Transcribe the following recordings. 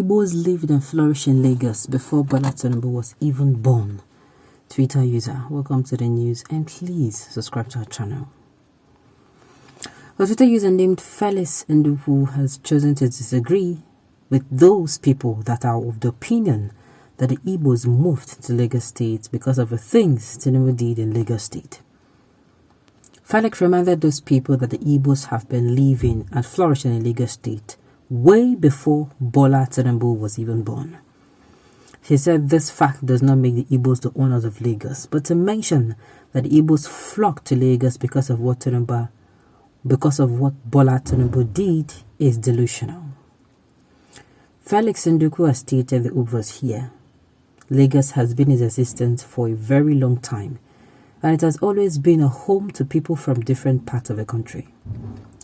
Igbos lived and flourished in Lagos before Bola Tinubu was even born. Twitter user, welcome to the news and please subscribe to our channel. A Twitter user named Flourished has chosen to disagree with those people that are of the opinion that the Igbos moved to Lagos State because of the things Tinubu did in Lagos State. Flourished reminded those people that the Igbos have been living and flourishing in Lagos State way before Bola Tinubu was even born. He said this fact does not make the Igbos the owners of Lagos, but to mention that the Igbos flocked to Lagos because of what Bola Tinubu did is delusional. Felix Nduku has stated the obvious here. Lagos has been in existence for a very long time, and it has always been a home to people from different parts of the country.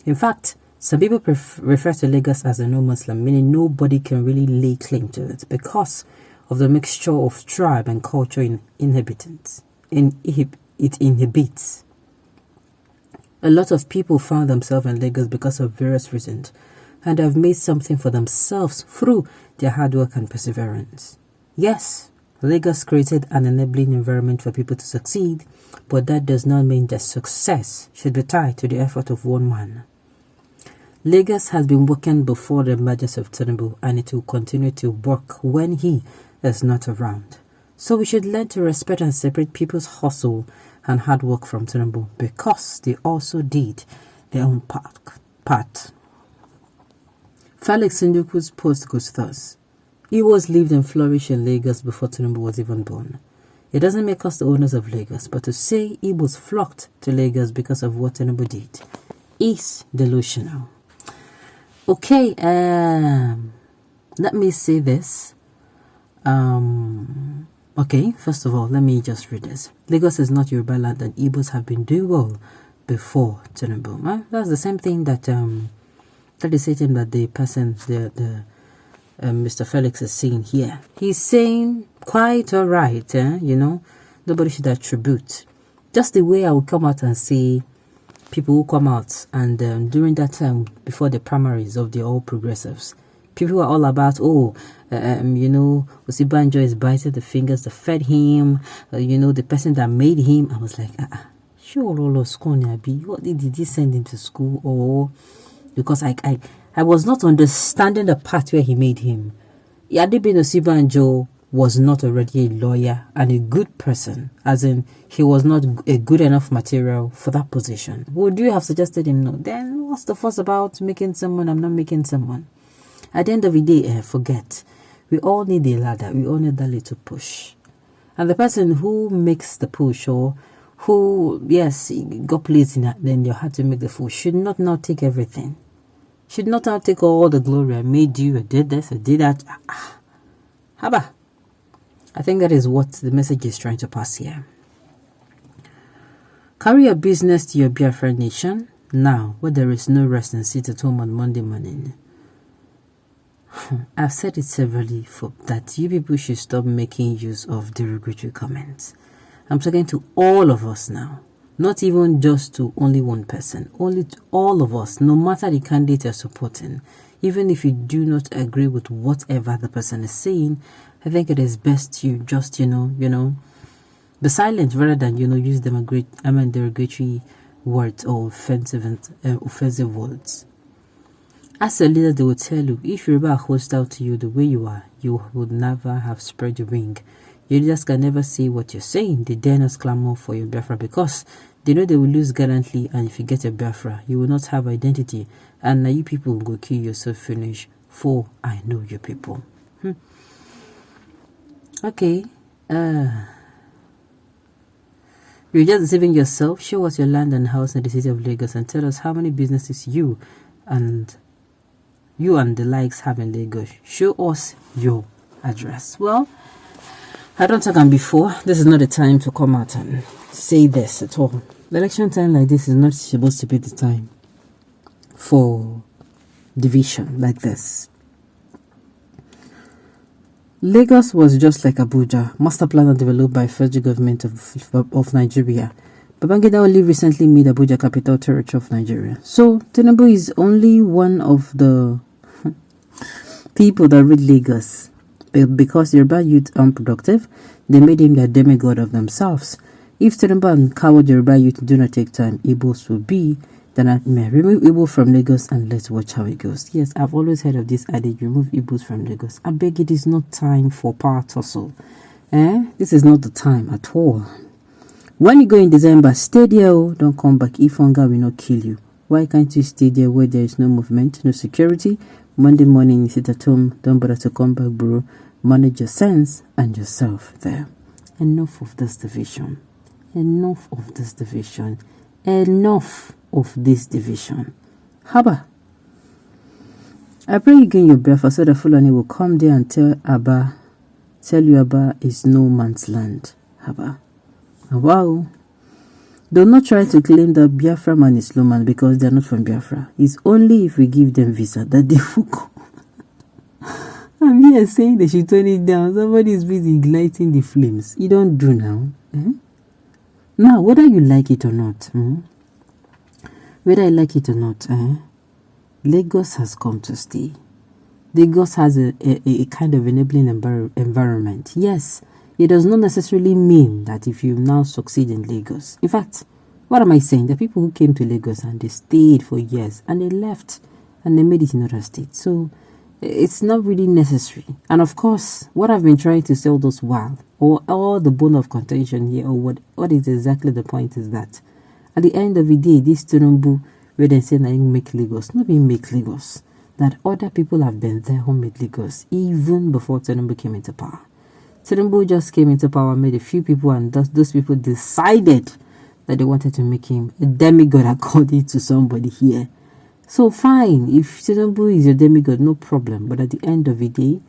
In fact, some people refer to Lagos as a no-Muslim, meaning nobody can really lay claim to it because of the mixture of tribe and culture it inhibits. A lot of people found themselves in Lagos because of various reasons and have made something for themselves through their hard work and perseverance. Yes, Lagos created an enabling environment for people to succeed, but that does not mean that success should be tied to the effort of one man. Lagos has been working before the emergence of Tinubu, and it will continue to work when he is not around. So we should learn to respect and separate people's hustle and hard work from Tinubu because they also did their own part. Felix Nduku's post goes thus. Igbos lived and flourished in Lagos before Tinubu was even born. It doesn't make us the owners of Lagos, but to say Igbos flocked to Lagos because of what Tinubu did is delusional. Okay, let me say this. Okay, first of all, let me just read this. Lagos is not Yoruba land and Igbos have been doing well before Tinubu. That's the same thing that that is saying that the person, Mr. Felix is saying here. He's saying quite all right, nobody should attribute. Just the way I would come out and say people who come out and during that time before the primaries of the All Progressives, people were all about, Osibanjo is biting the fingers that fed him, the person that made him. I was like, sure, what did he send him to school? Or because I was not understanding the part where he made him. Yadibin Osibanjo was not already a lawyer and a good person, as in he was not a good enough material for that position. Would you have suggested him? No. Then what's the fuss about making someone? I'm not making someone. At the end of the day, forget. We all need a ladder. We all need that little push. And the person who makes the push or who, yes, got placed in that, then you had to make the push, should not now take everything. Should not now take all the glory. I made you, I did this, I did that. Haba. I think that is what the message is trying to pass here. Carry your business to your Biafra nation now, where there is no rest and sit at home on Monday morning. I've said it severally that you people should stop making use of derogatory comments. I'm talking to all of us now, not even just to only one person, only to all of us, no matter the candidate you're supporting. Even if you do not agree with whatever the person is saying, I think it is best you just, be silent rather than, use derogatory words or offensive words. As a leader, they will tell you, if Yoruba are hostile to you the way you are, you would never have spread the ring. Your leaders can never say what you're saying. They dare not clamor for your Biafra because they know they will lose gallantly, and if you get a Biafra, you will not have identity. And now you people will go kill yourself finish, for I know you people. Okay. You're just deceiving yourself. Show us your land and house in the city of Lagos and tell us how many businesses you and the likes have in Lagos. Show us your address. Well, I don't think before. This is not the time to come out and say this at all. The election time like this is not supposed to be the time for division like this. Lagos was just like Abuja, master plan and developed by federal government of Nigeria. Babangida only recently made Abuja capital territory of Nigeria. So Tinubu is only one of the people that read Lagos. Because Yoruba youth unproductive, they made him the demigod of themselves. If Tinubu and coward Yoruba youth do not take time, Igbos will be. Then I may remove Igbo from Lagos and let's watch how it goes. Yes, I've always heard of this adage, remove Igbos from Lagos. I beg, it is not time for power tussle. This is not the time at all. When you go in December, stay there, oh, don't come back. If hunger will not kill you. Why can't you stay there where there is no movement, no security? Monday morning, you sit at home, don't bother to come back, bro. Manage your sense and yourself there. Enough of this division. Enough of this division. Enough of this division. Haba. I pray you gain your breakfast so that Fulani will come there and tell you Abba is no man's land. Haba. Wow. Do not try to claim that Biafra man is no man because they are not from Biafra. It's only if we give them visa that they will come. I'm here saying they should turn it down. Somebody is busy igniting the flames. You don't do now. Now, whether you like it or not, whether I like it or not, Lagos has come to stay. Lagos has a kind of enabling environment. Yes, it does not necessarily mean that if you now succeed in Lagos. In fact, what am I saying? The people who came to Lagos and they stayed for years and they left and they made it in other states. So it's not really necessary. And of course, what I've been trying to say all this while, or all the bone of contention here, or what is exactly the point is that at the end of the day, this Tinubu, where they say that make Lagos, not being make Lagos, that other people have been there who made Lagos even before Tinubu came into power. Tinubu just came into power, made a few people, and those people decided that they wanted to make him a demigod according to somebody here. So fine, if Tinubu is your demigod, no problem. But at the end of the day,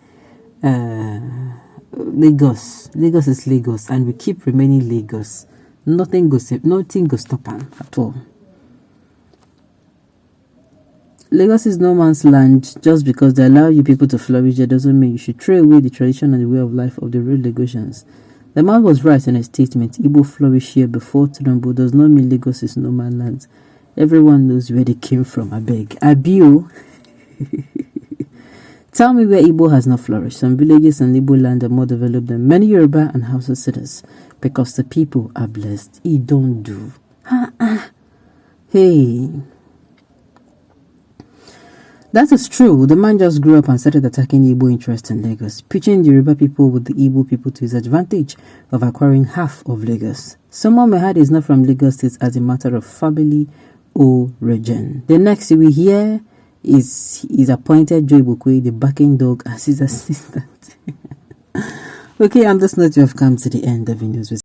Lagos is Lagos, and we keep remaining Lagos. Nothing goes stop at all. Lagos is no man's land. Just because they allow you people to flourish there doesn't mean you should throw away the tradition and the way of life of the real Lagosians. The man was right in a statement. Igbo flourish here before Tinubu does not mean Lagos is no man's land. Everyone knows where they came from, I beg. Abio. Tell me where Igbo has not flourished. Some villages and Igbo land are more developed than many Yoruba and Hausa cities because the people are blessed. It don't do. Hey. That is true. The man just grew up and started attacking Igbo interests in Lagos, pitching the Yoruba people with the Igbo people to his advantage of acquiring half of Lagos. Someone may have is not from Lagos State as a matter of family origin. The next we hear is appointed Joy Bukwe, the backing dog, as his assistant. Okay, on this note, we have come to the end of the news.